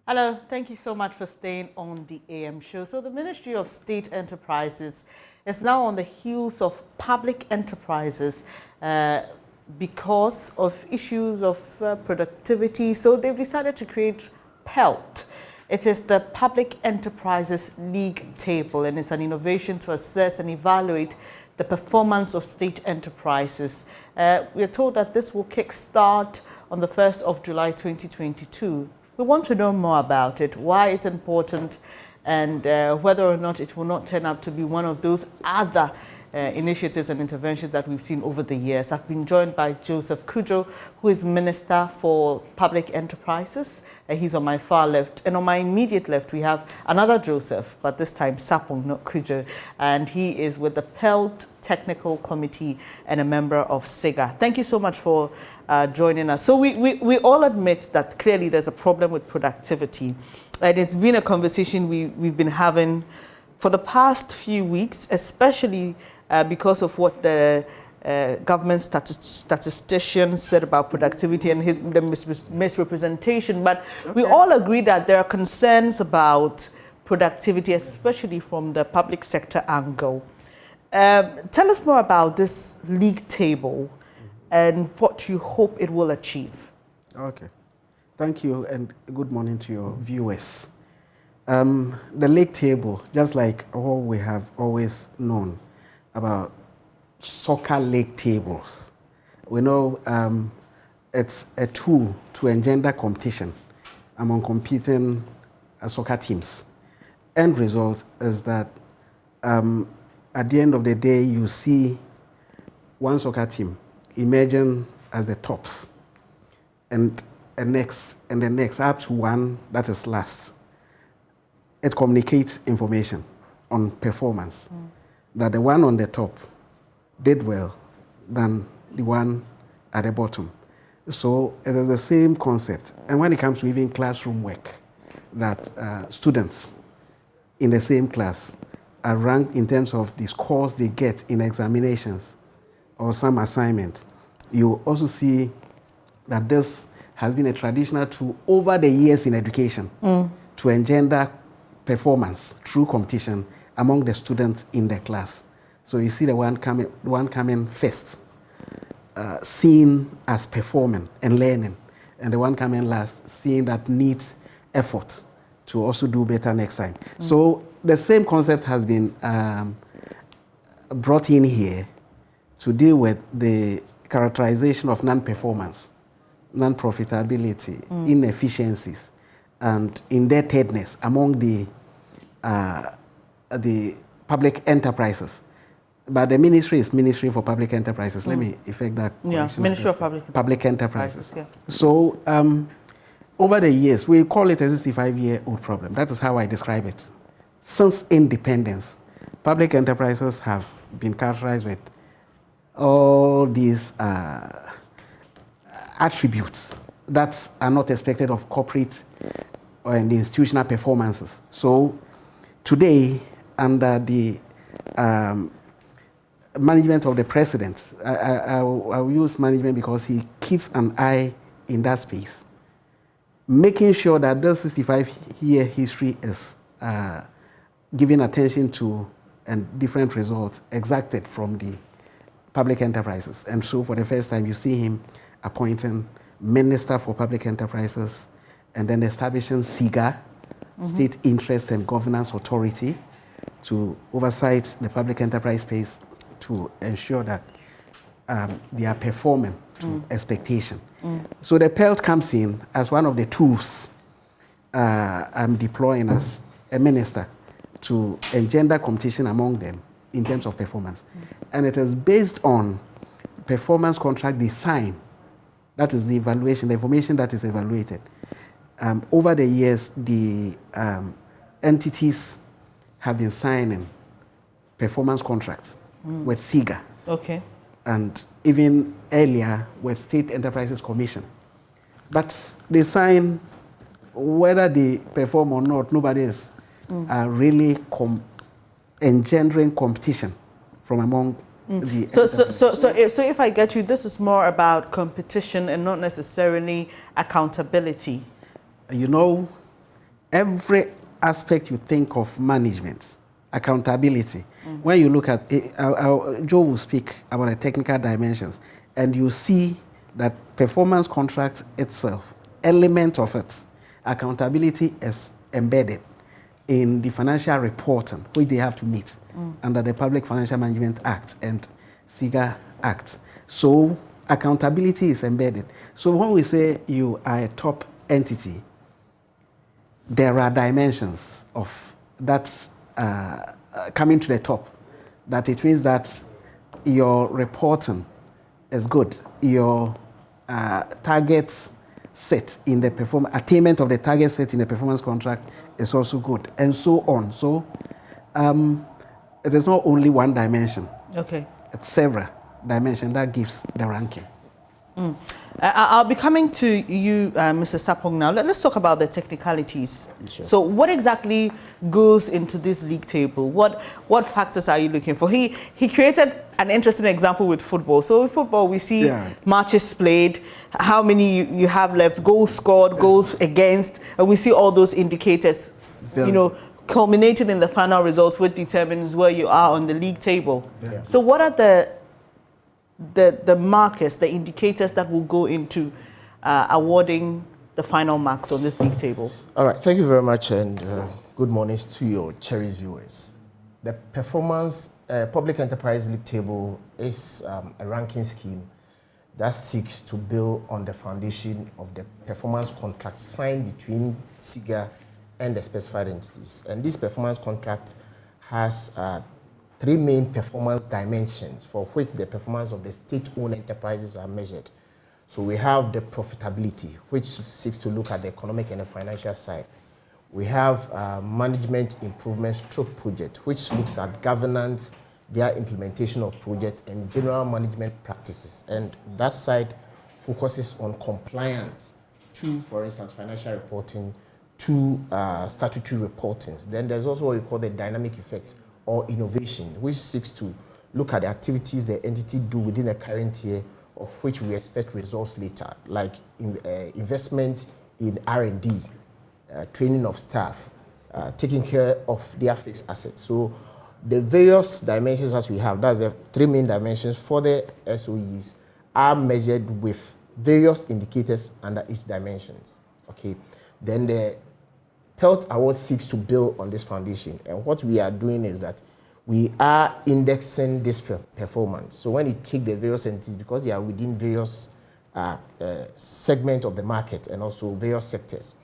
Hello, thank you so much for staying on the AM show. So the Ministry of State Enterprises is now on the heels of public enterprises because of issues of productivity. So they've decided to create PELT. It is the Public Enterprises League Table, and it's an innovation to assess and evaluate the performance of state enterprises. We are told that this will kickstart on the 1st of July 2022. We want to know more about it, why it's important, and whether or not it will not turn out to be one of those other initiatives and interventions that we've seen over the years. I've been joined by Joseph Kujo, who is Minister for Public Enterprises. He's on my far left. And on my immediate left, we have another Joseph, but this time Sapong, not Kujo. And he is with the PELT Technical Committee and a member of SIGA. Thank you so much for joining us. So we all admit that clearly there's a problem with productivity. And it's been a conversation we've been having for the past few weeks, especially because of what the government statistician said about productivity and the misrepresentation. But we all agree that there are concerns about productivity, especially from the public sector angle. Tell us more about this league table and what you hope it will achieve. Okay. Thank you, and good morning to your viewers. The league table, just like all we have always known about soccer league tables, we know it's a tool to engender competition among competing soccer teams. End result is that at the end of the day, you see one soccer team emerging as the tops, and the next up to one that is last. It communicates information on performance, that the one on the top did well than the one at the bottom. So it is the same concept. And when it comes to even classroom work, that students in the same class are ranked in terms of the scores they get in examinations or some assignment. You also see that this has been a traditional tool over the years in education to engender performance through competition among the students in the class. So you see the one coming first, seen as performing and learning, and the one coming last, seeing that needs effort to also do better next time. So the same concept has been brought in here to deal with the characterization of non-performance, non-profitability, inefficiencies, and indebtedness among the public enterprises. But the ministry is Ministry for Public Enterprises. Let me effect that. Yeah, Ministry of Public Enterprises. Yeah. So over the years, we call it a 65-year-old problem. That is how I describe it. Since independence, public enterprises have been characterized with all these attributes that are not expected of corporate and institutional performances. So today, under the management of the president, I will use management because he keeps an eye in that space, making sure that the 65-year history is giving attention to and different results exacted from the public enterprises. And so for the first time, you see him appointing Minister for Public Enterprises and then establishing SIGA, State Interest and Governance Authority, to oversight the public enterprise space to ensure that they are performing to expectation. So the PELT comes in as one of the tools I'm deploying as a minister to engender competition among them in terms of performance. And it is based on performance contract design. That is the evaluation, the information that is evaluated. Over the years, the entities have been signing performance contracts with SIGA. Okay. And even earlier with State Enterprises Commission. But they sign, whether they perform or not, nobody is really engendering competition from among the So if I get you, this is more about competition and not necessarily accountability. You know, every aspect you think of management, accountability. When you look at it, Joe will speak about the technical dimensions, and you see that performance contract itself, element of it, accountability is embedded in the financial reporting, which they have to meet under the Public Financial Management Act and SIGA Act. So accountability is embedded. So when we say you are a top entity, there are dimensions of that coming to the top. That it means that your reporting is good, your targets set in the attainment of the target set in the performance contract is also good, and so on. So it is not only one dimension. Okay. It's several dimensions that gives the ranking. I'll be coming to you, Mr. Sapong, now. Let's talk about the technicalities. Sure. So what exactly goes into this league table? What factors are you looking for? He created an interesting example with football. So with football, we see matches played, how many you have left, goals scored, goals against, and we see all those indicators, culminating in the final results, which determines where you are on the league table. Yeah. So what are the markers, the indicators that will go into awarding the final marks on this league table? All right, thank you very much, and good mornings to your cherished viewers. The Performance Public Enterprise League Table is a ranking scheme that seeks to build on the foundation of the performance contract signed between SIGA and the specified entities. And this performance contract has three main performance dimensions for which the performance of the state-owned enterprises are measured. So we have the profitability, which seeks to look at the economic and the financial side. We have management improvement stroke project, which looks at governance, their implementation of project, and general management practices. And that side focuses on compliance to, for instance, financial reporting, to statutory reportings. Then there's also what we call the dynamic effect, or innovation, which seeks to look at the activities the entity do within a current year, of which we expect results later, like investment in R&D, training of staff, taking care of their fixed assets. So the various dimensions as we have, that's the three main dimensions for the SOEs, are measured with various indicators under each dimensions. Okay. Then the Health Award seeks to build on this foundation, and what we are doing is that we are indexing this performance. So when you take the various entities, because they are within various segments of the market and also various sectors,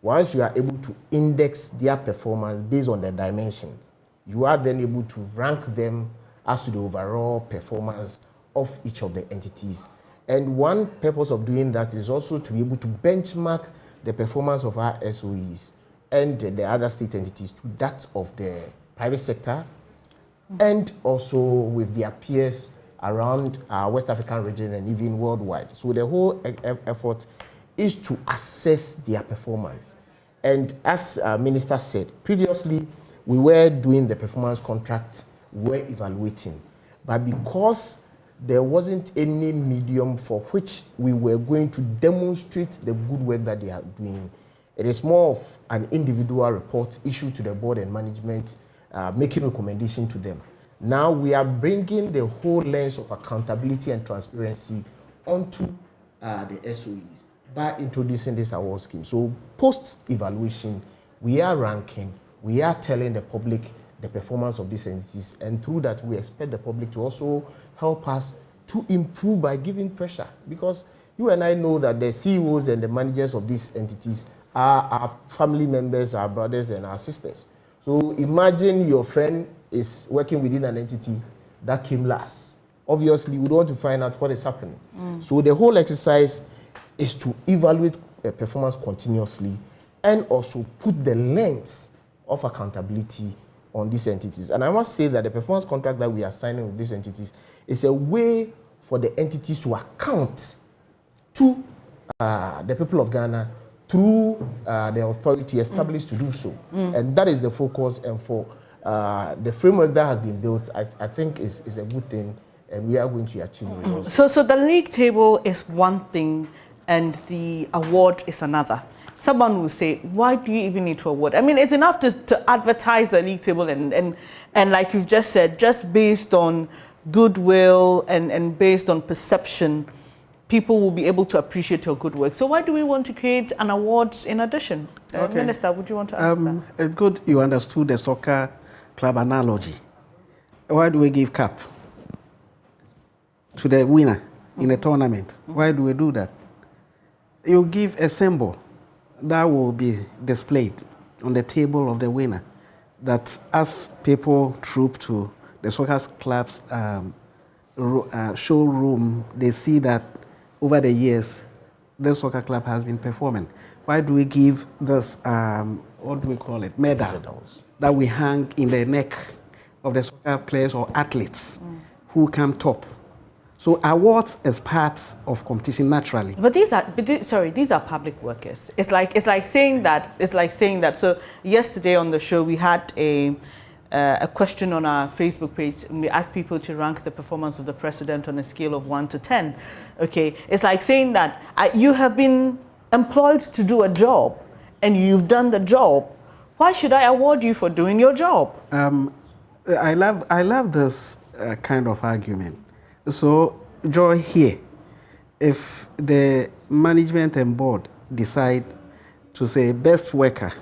once you are able to index their performance based on the dimensions, you are then able to rank them as to the overall performance of each of the entities. And one purpose of doing that is also to be able to benchmark the performance of our SOEs and the other state entities to that of the private sector, and also with their peers around our West African region and even worldwide. So the whole effort is to assess their performance. And as Minister said, previously we were doing the performance contracts, we were evaluating. But because there wasn't any medium for which we were going to demonstrate the good work that they are doing, it is more of an individual report issued to the board and management, making recommendation to them. Now we are bringing the whole lens of accountability and transparency onto the SOEs by introducing this award scheme. So post-evaluation, we are ranking, we are telling the public the performance of these entities, and through that we expect the public to also help us to improve by giving pressure, because you and I know that the CEOs and the managers of these entities are our family members, our brothers and our sisters. So imagine your friend is working within an entity that came last. Obviously, we want to find out what is happening. So the whole exercise is to evaluate performance continuously and also put the lens of accountability on these entities. And I must say that the performance contract that we are signing with these entities is a way for the entities to account to the people of Ghana through the authority established to do so. And that is the focus, and for the framework that has been built, I think is a good thing, and we are going to achieve results. So the league table is one thing and the award is another. someone will say, why do you even need to award? I mean, it's enough to advertise the league table and like you've just said, just based on goodwill and based on perception, people will be able to appreciate your good work. So why do we want to create an awards in addition? Okay. Minister, would you want to answer that? It's good you understood the soccer club analogy. Why do we give cap to the winner in a tournament? Why do we do that? You give a symbol that will be displayed on the table of the winner, that as people troop to the soccer club's showroom, they see that over the years, the soccer club has been performing. Why do we give this, what do we call it, medals that we hang in the neck of the soccer players or athletes who come top? So awards is part of competition naturally. But these are public workers. It's like saying that. So yesterday on the show we had a question on our Facebook page, and we asked people to rank the performance of the president on a scale of 1 to 10. Okay, it's like saying that you have been employed to do a job, and you've done the job. Why should I award you for doing your job? I love this kind of argument. So, Joy, here, if the management and board decide to say best worker,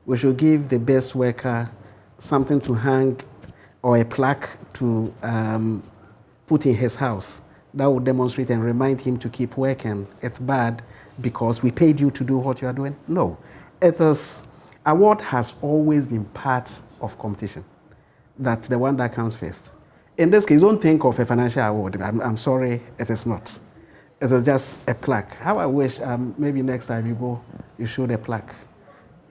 we should give the best worker something to hang or a plaque to put in his house that would demonstrate and remind him to keep working. It's bad because we paid you to do what you are doing. No, award has always been part of competition. That's the one that comes first. In this case, don't think of a financial award. I'm sorry, it is not. It is just a plaque. How I wish maybe next time you go, you show the plaque.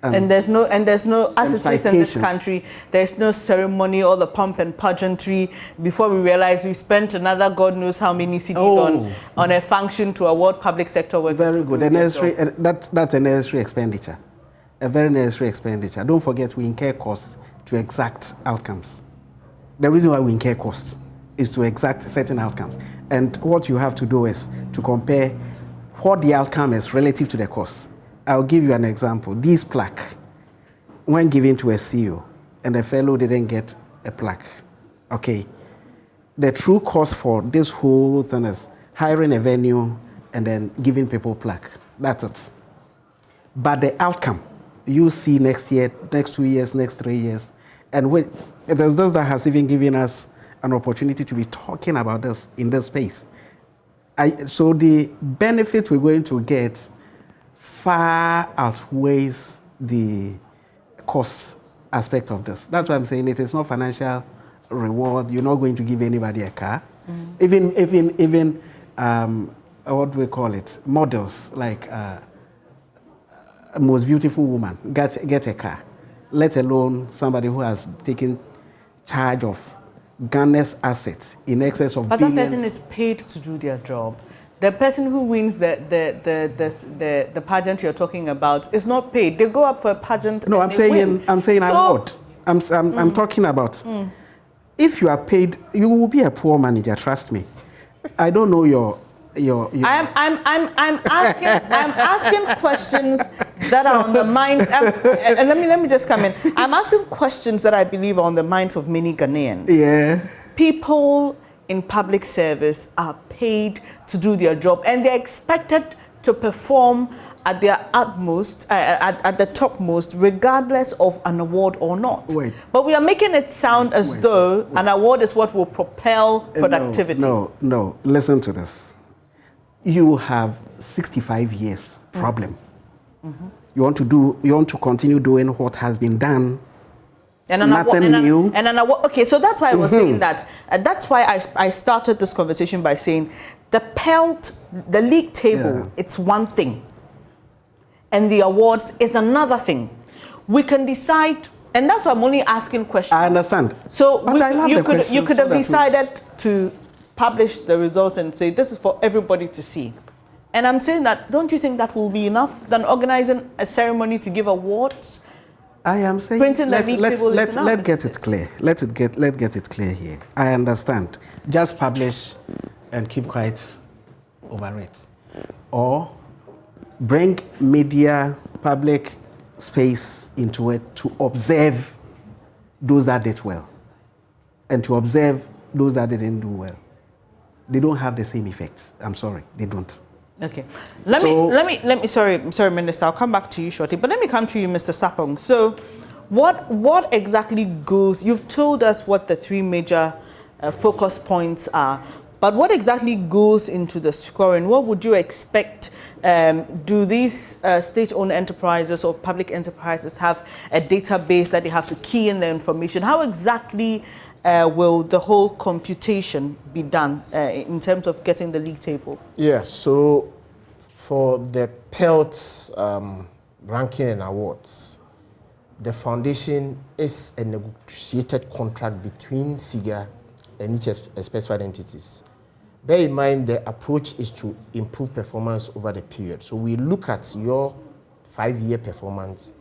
And there's no, as it is in this country, there's no ceremony or the pomp and pageantry. Before we realize we spent another God knows how many cities on a function to award public sector workers. Very good. That's a necessary expenditure. A very necessary expenditure. Don't forget we incur costs to exact outcomes. The reason why we incur costs is to exact certain outcomes. And what you have to do is to compare what the outcome is relative to the cost. I'll give you an example. This plaque, when given to a CEO, and the fellow didn't get a plaque, okay, the true cost for this whole thing is hiring a venue and then giving people plaque. That's it. But the outcome, you see next year, next 2 years, next 3 years, and it is this that has even given us an opportunity to be talking about this in this space. So the benefit we're going to get far outweighs the cost aspect of this. That's why I'm saying it is not financial reward. You're not going to give anybody a car. Even what do we call it? Models like a most beautiful woman get a car, let alone somebody who has taken charge of Ghana's assets in excess of billions. But that person is paid to do their job. The person who wins the pageant you're talking about is not paid. They go up for a pageant. No, I'm saying award. I'm talking about. If you are paid, you will be a poor manager. Trust me. I don't know your. I'm asking questions that are on the minds. And let me just come in. I'm asking questions that I believe are on the minds of many Ghanaians. Yeah. People in public service are paid to do their job, and they're expected to perform at their utmost, at the topmost, regardless of an award or not. Wait. But we are making it sound as though an award is what will propel productivity. No. Listen to this. You have 65 years problem. You want to continue doing what has been done. Nothing new. Okay, so that's why I was saying that. That's why I started this conversation by saying the league table, it's one thing. And the awards is another thing. We can decide, and that's why I'm only asking questions. I understand. So you could have decided to publish the results and say, this is for everybody to see. And I'm saying that, don't you think that will be enough than organizing a ceremony to give awards? I am saying let's get it clear. Let's get it clear here. I understand. Just publish and keep quiet over it. Or bring media public space into it to observe those that did well and to observe those that didn't do well. They don't have the same effect. I'm sorry, they don't. Okay. Let me sorry, Minister, I'll come back to you shortly, but let me come to you, Mr. Sapong. So what exactly goes, you've told us what the three major focus points are, but what exactly goes into the scoring? What would you expect? Do these state-owned enterprises or public enterprises have a database that they have to key in their information? How exactly will the whole computation be done in terms of getting the league table? Yeah, so for the PELT ranking and awards, the foundation is a negotiated contract between SIGA and each specified entities. Bear in mind, the approach is to improve performance over the period. So we look at your 5-year performance,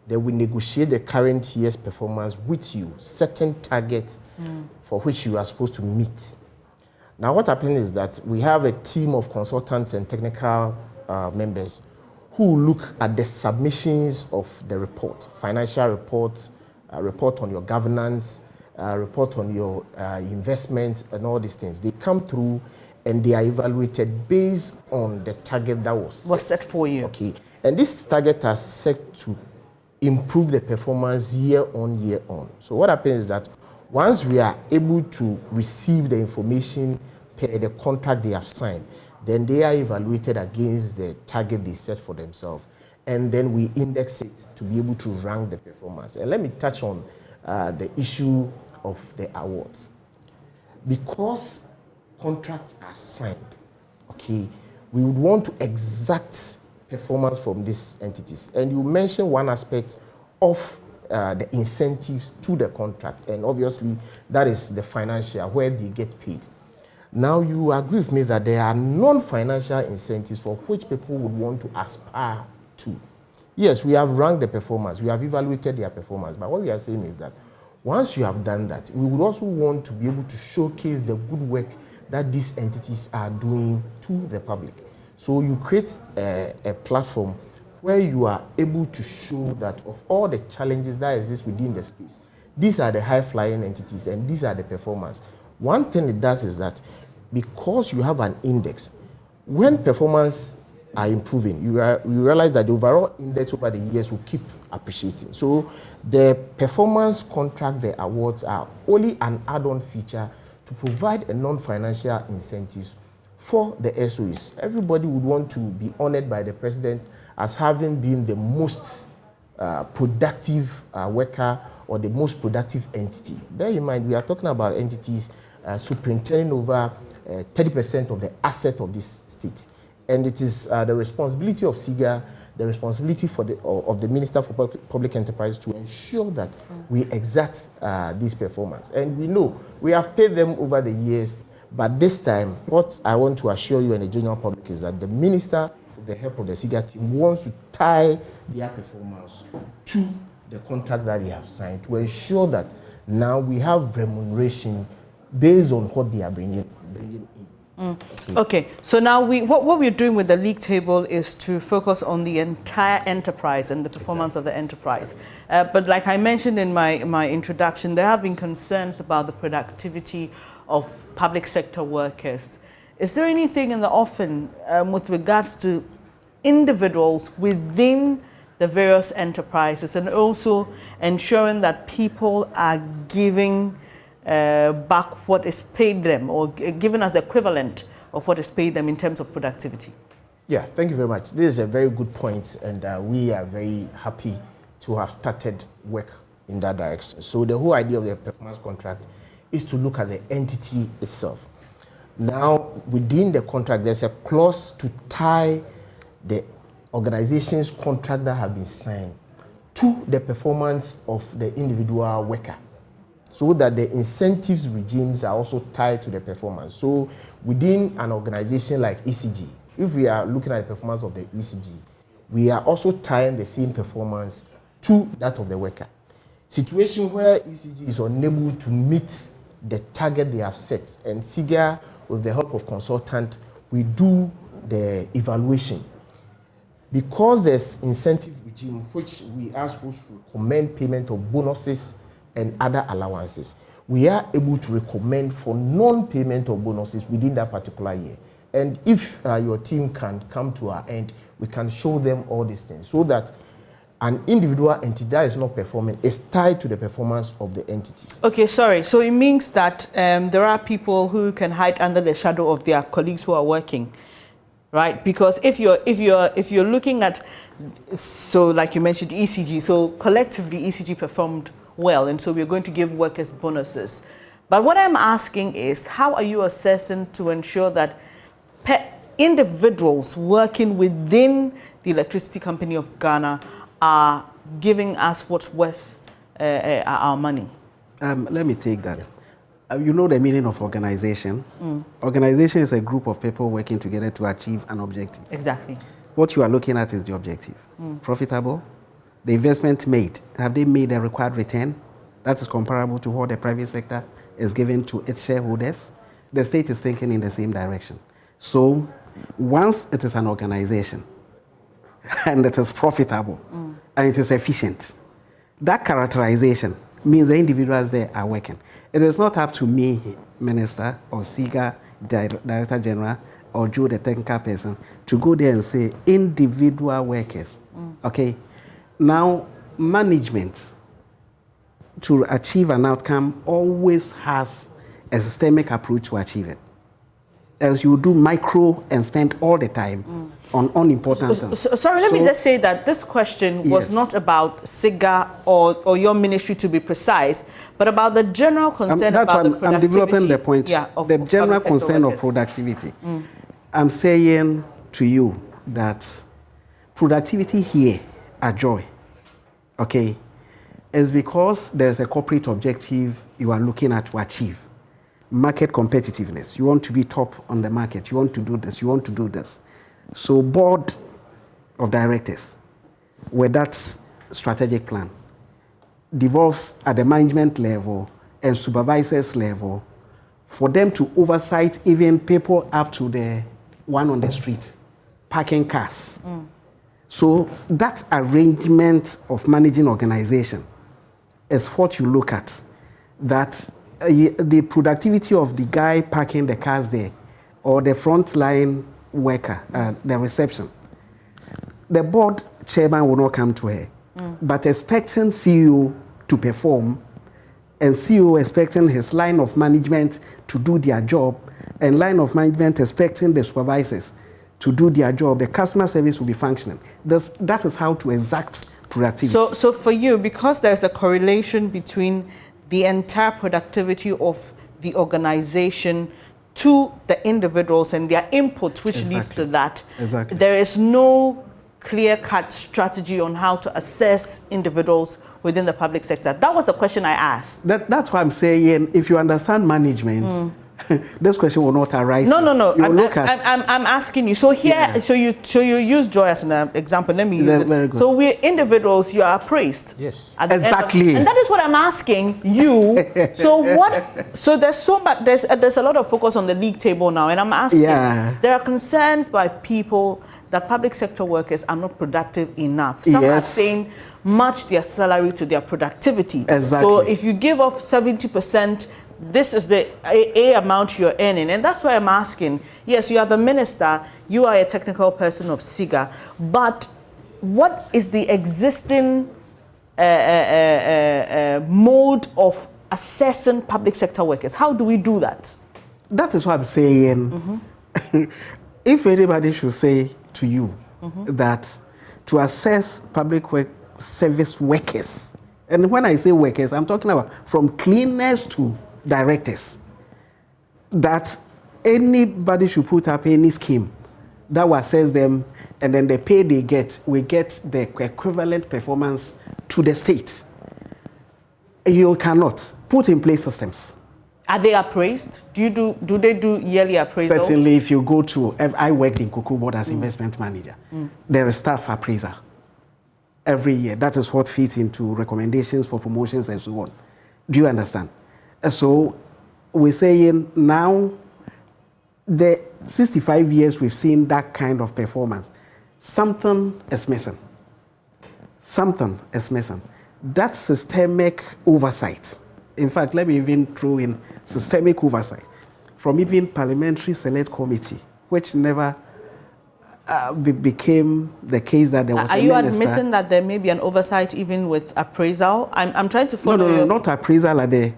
then we negotiate the current year's performance with you, certain targets for which you are supposed to meet. Now what happens is that we have a team of consultants and technical members who look at the submissions of the report, financial reports, report on your governance, report on your investment and all these things. They come through and they are evaluated based on the target that was set for you. Okay, and this target are set to improve the performance year on. So what happens is that once we are able to receive the information per the contract they have signed, then they are evaluated against the target they set for themselves, and then we index it to be able to rank the performance. And let me touch on the issue of the awards. Because contracts are signed, okay, we would want to exact performance from these entities. And you mentioned one aspect of the incentives to the contract, and obviously that is the financial, where they get paid. Now you agree with me that there are non-financial incentives for which people would want to aspire to. Yes, we have ranked the performance, we have evaluated their performance, but what we are saying is that once you have done that, we would also want to be able to showcase the good work that these entities are doing to the public. So you create a platform where you are able to show that of all the challenges that exist within the space, these are the high-flying entities and these are the performance. One thing it does is that because you have an index, when performance are improving, you realize that the overall index over the years will keep appreciating. So the performance contract, the awards are only an add-on feature to provide a non-financial incentives for the SOEs. Everybody would want to be honored by the president as having been the most productive worker or the most productive entity. Bear in mind, we are talking about entities superintending over 30% of the asset of this state. And it is the responsibility of SIGA, the responsibility of the Minister for Public Enterprise to ensure that we exact this performance. And we know we have paid them over the years, but this time, what I want to assure you and the general public is that the Minister, with the help of the SIGA team, wants to tie their performance to the contract that they have signed to ensure that now we have remuneration based on what they are bringing in. Okay, so now what we're doing with the league table is to focus on the entire enterprise and the performance of the enterprise. But like I mentioned in my introduction, there have been concerns about the productivity of public sector workers. Is there anything in the offing with regards to individuals within the various enterprises and also ensuring that people are giving back what is paid them or given as the equivalent of what is paid them in terms of productivity? Yeah, thank you very much. This is a very good point, and we are very happy to have started work in that direction. So the whole idea of the performance contract is to look at the entity itself. Now, within the contract, there's a clause to tie the organization's contract that have been signed to the performance of the individual worker, so that the incentives regimes are also tied to the performance. So within an organization like ECG, if we are looking at the performance of the ECG, we are also tying the same performance to that of the worker. Situation where ECG is unable to meet the target they have set, and SIGA, with the help of consultant, we do the evaluation. because there's incentive regime which we are supposed to recommend payment of bonuses and other allowances, we are able to recommend for non-payment of bonuses within that particular year. And if your team can come to our end, we can show them all these things so that an individual entity that is not performing is tied to the performance of the entities. Okay, sorry. So it means that there are people who can hide under the shadow of their colleagues who are working, right? Because if you're looking at, so like you mentioned, ECG. So collectively, ECG performed well, and so we're going to give workers bonuses. But what I'm asking is, how are you assessing to ensure that individuals working within the Electricity Company of Ghana are giving us what's worth our money? Let me take that. You know the meaning of organization. Organization is a group of people working together to achieve an objective. Exactly. What you are looking at is the objective. Profitable. The investment made, have they made a required return that is comparable to what the private sector is giving to its shareholders? The state is thinking in the same direction. So once it is an organization and it is profitable and it is efficient, that characterization means the individuals there are working. It is not up to me, Minister, or SIGA, Director General, or Joe, the technical person, to go there and say individual workers. Okay? Now, management, to achieve an outcome, always has a systemic approach to achieve it. As you do micro and spend all the time on unimportant things. Sorry, let me just say that this question was not about SIGA or your ministry, to be precise, but about the general concern about the productivity. I'm developing the point. The general concern of productivity. I'm saying to you that productivity here at Joy, okay, is because there's a corporate objective you are looking at to achieve. Market competitiveness. You want to be top on the market. You want to do this. You want to do this. So board of directors, with that strategic plan, devolves at the management level and supervisors level for them to oversight even people up to the one on the street, parking cars. So that arrangement of managing organization is what you look at. That the productivity of the guy parking the cars there, or the frontline worker, the reception. The board chairman will not come to her, but expecting CEO to perform, and CEO expecting his line of management to do their job, and line of management expecting the supervisors to do their job, the customer service will be functioning. That is how to exact productivity. So for you, because there's a correlation between the entire productivity of the organization to the individuals and their input, which leads to that, there is no clear-cut strategy on how to assess individuals within the public sector. That was the question I asked. That's why I'm saying, if you understand management, this question will not arise. No. I'm asking you. So here, so you use Joy as an example. Let me use it. Very good. So we're individuals. You are appraised. Yes. Exactly. And that is what I'm asking you. So what? So there's so much. There's a lot of focus on the league table now, and I'm asking. There are concerns by people that public sector workers are not productive enough. Some are saying match their salary to their productivity. Exactly. So if you give off 70%. This is the A amount you're earning. And that's why I'm asking, yes, you are the minister, you are a technical person of SIGA, but what is the existing mode of assessing public sector workers? How do we do that? That is what I'm saying. If anybody should say to you that to assess public service workers, and when I say workers, I'm talking about from cleaners to directors, that anybody should put up any scheme that will assess them, and then the pay they get, we get the equivalent performance to the state. You cannot put in place systems. Are they appraised? Do they do yearly appraisals? Certainly, if you go to, I worked in Cocoa Board as investment manager. There is staff appraiser every year. That is what fits into recommendations for promotions and so on. Do you understand? So we're saying now, the 65 years we've seen that kind of performance. something is missing. Something is missing. That's systemic oversight. In fact, let me even throw in systemic oversight from even Parliamentary Select Committee, which never became the case that there was Are you admitting that there may be an oversight even with appraisal? I'm trying to follow. No, not appraisal at the.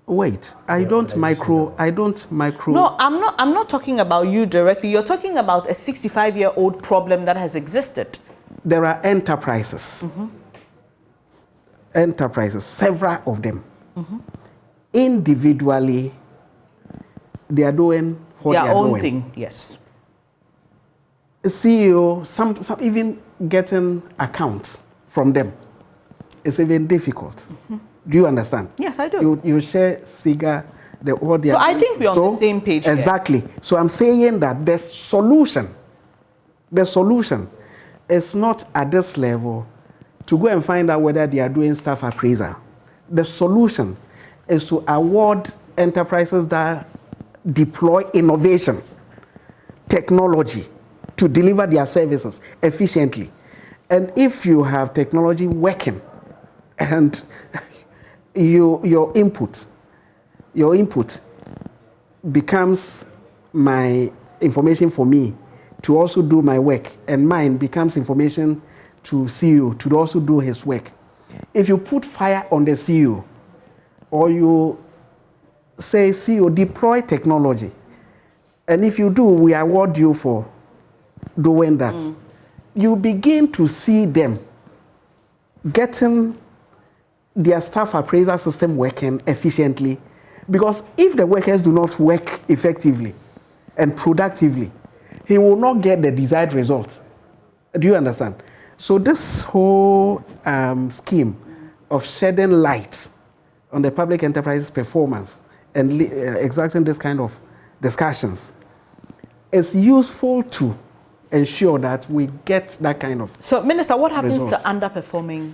Wait, I don't micro. No, I'm not talking about you directly. You're talking about a 65-year-old problem that has existed. There are enterprises. Enterprises, several of them. Individually, they are doing what they are doing. Their own thing, yes. CEO, some even getting accounts from them is even difficult. Do you understand? Yes, I do. You share SIGA, what they so are I think we're on the same page. Exactly. Here. So I'm saying that the solution is not at this level to go and find out whether they are doing staff appraisal. The solution is to award enterprises that deploy innovation, technology, to deliver their services efficiently. And if you have technology working and your input becomes my information for me to also do my work, and mine becomes information to CEO to also do his work. If you put fire on the CEO, or you say, CEO, deploy technology, and if you do, we award you for doing that. You begin to see them getting their staff appraisal system working efficiently, because if the workers do not work effectively and productively, he will not get the desired result. Do you understand? So this whole scheme of shedding light on the public enterprise's performance and exacting this kind of discussions is useful to ensure that we get that kind of So, Minister, what happens results. to underperforming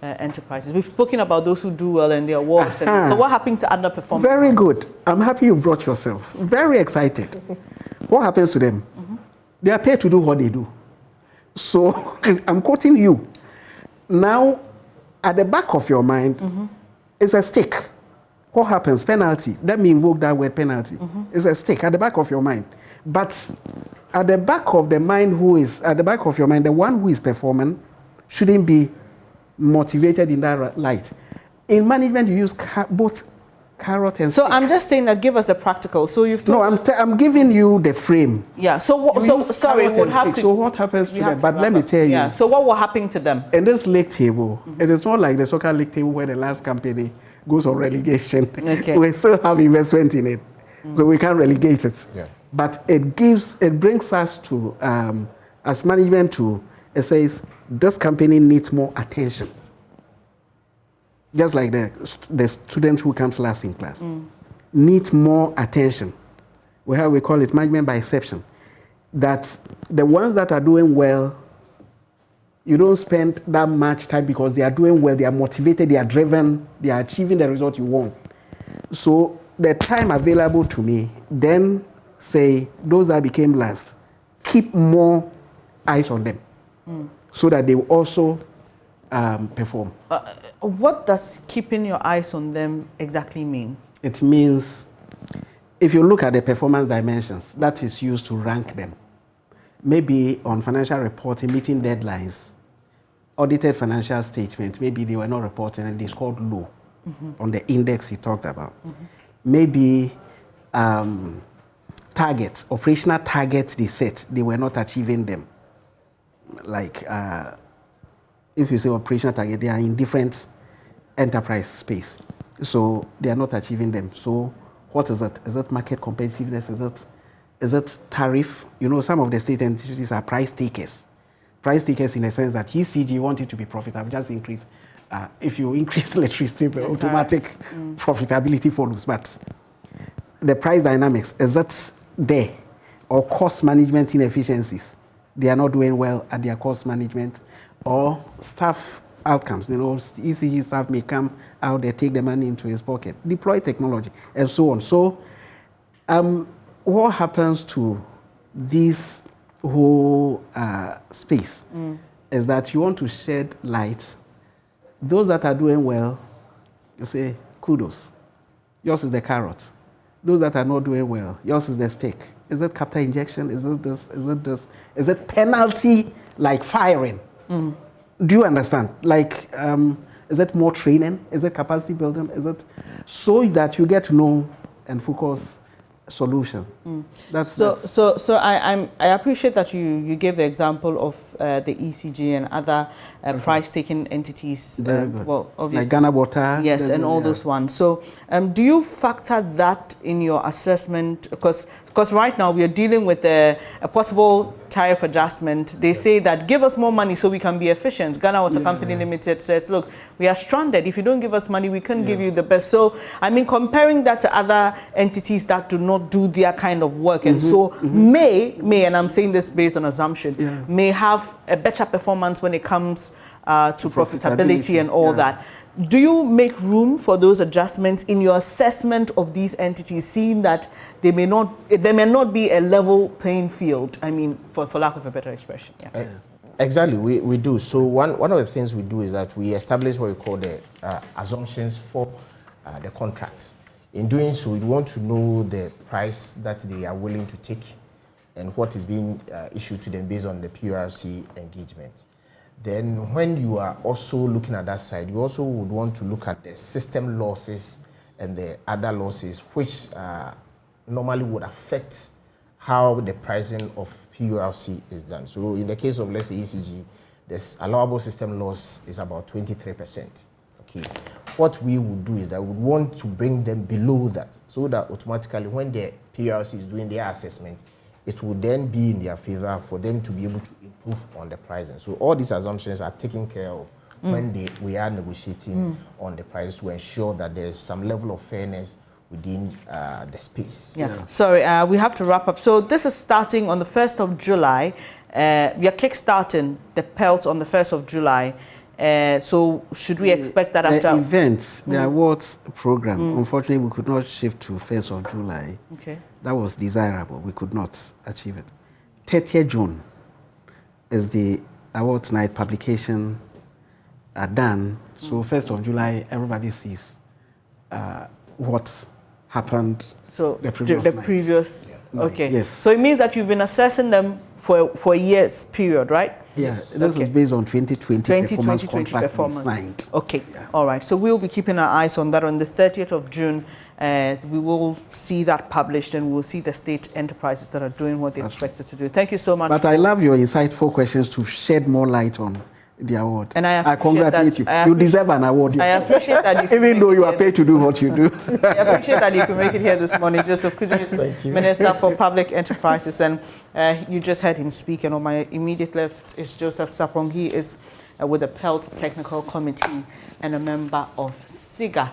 enterprises? We've spoken about those who do well in their works. So what happens to underperforming? Very good. I'm happy you brought yourself. Very excited. What happens to them? They are paid to do what they do. So I'm quoting you. Now, at the back of your mind is a stake. What happens? Penalty. Let me invoke that word, penalty. It's a stake at the back of your mind. But at the back of the mind, the one who is performing shouldn't be motivated in that light. In management, you use both carrot and stick. So I'm just saying that give us a practical. So you've told I'm giving you the frame. Yeah. So sorry, we'll have to. So what happens to them? But let me tell you. Yeah. So what will happen to them? In this league table, it is not like the soccer league table where the last company goes on relegation. Okay. We still have investment in it, so we can't relegate it. Yeah. But it brings us to, as management to, it says this company needs more attention. Just like the student who comes last in class needs more attention. We call it management by exception. That the ones that are doing well, you don't spend that much time because they are doing well, they are motivated, they are driven, they are achieving the result you want. So the time available to me, then say those that became last, keep more eyes on them so that they will also perform. What does keeping your eyes on them exactly mean? It means if you look at the performance dimensions, that is used to rank them. Maybe on financial reporting, meeting deadlines, audited financial statements, maybe they were not reporting and they scored low on the index he talked about. Maybe targets, operational targets they set, they were not achieving them. Like if you say operational target, they are in different enterprise space. So they are not achieving them. So what is it? Is it market competitiveness? Is it tariff? You know, some of the state entities are price takers. Price takers in the sense that ECG want it to be profitable, just increase. If you increase electricity, the automatic profitability follows. But the price dynamics, is it there? Or cost management inefficiencies? They are not doing well at their cost management. Or staff outcomes. You know, ECG staff may come out, they take the money into his pocket. Deploy technology, and so on. So what happens to these whole space is that you want to shed light. Those that are doing well, you say, kudos. Yours is the carrot. Those that are not doing well, yours is the stick. Is it capital injection? Is it this? Is it this? Is it penalty like firing? Do you understand? Like, is it more training? Is it capacity building? Is it so that you get to know and focus solution? So I appreciate that you gave the example of the ECG and other price-taking entities. Very good. Well, obviously, like Ghana Water. Yes, and all those ones. So do you factor that in your assessment? Because right now we are dealing with a possible tariff adjustment. They say that give us more money so we can be efficient. Ghana Water Company Limited says, look, we are stranded. If you don't give us money, we can't give you the best. So, I mean, comparing that to other entities that do not do their kind of work and so may, and I'm saying this based on assumption, may have a better performance when it comes to profitability and all that. Do you make room for those adjustments in your assessment of these entities, seeing that they may not be a level playing field? I mean, for lack of a better expression. Yeah. Exactly, we do. So one of the things we do is that we establish what we call the assumptions for the contracts. In doing so, we want to know the price that they are willing to take and what is being issued to them based on the PRC engagement. Then when you are also looking at that side, you also would want to look at the system losses and the other losses, which normally would affect how the pricing of PURC is done. So in the case of, let's say, ECG, the allowable system loss is about 23%. Okay. What we would do is that we would want to bring them below that, so that automatically when the PURC is doing their assessment, it would then be in their favor for them to be able to improve on the pricing. So all these assumptions are taken care of when we are negotiating on the price to ensure that there's some level of fairness within the space. Yeah. Sorry, we have to wrap up. So this is starting on the 1st of July. We are kickstarting the PELT on the 1st of July. So should we expect that after? The events, the awards program, unfortunately we could not shift to 1st of July. Okay. That was desirable. We could not achieve it. 30th June is the awards night publication done. So 1st of July, everybody sees what happened the previous night. Okay. Yes. So it means that you've been assessing them for a year's period, right? Yes. This is based on 2020 performance contract signed. Okay. Yeah. All right. So we'll be keeping our eyes on that on the 30th of June. We will see that published and we'll see the state enterprises that are doing what they're expected to do. Thank you so much. But I love your insightful questions to shed more light on the award. And I congratulate you. You deserve an award. I appreciate that. Even though you are paid to do what you do. I appreciate that you can make it here this morning. Joseph Kudjo is Minister for Public Enterprises, and you just heard him speak. And on my immediate left is Joseph Sapong. He is with the PELT Technical Committee and a member of SIGA.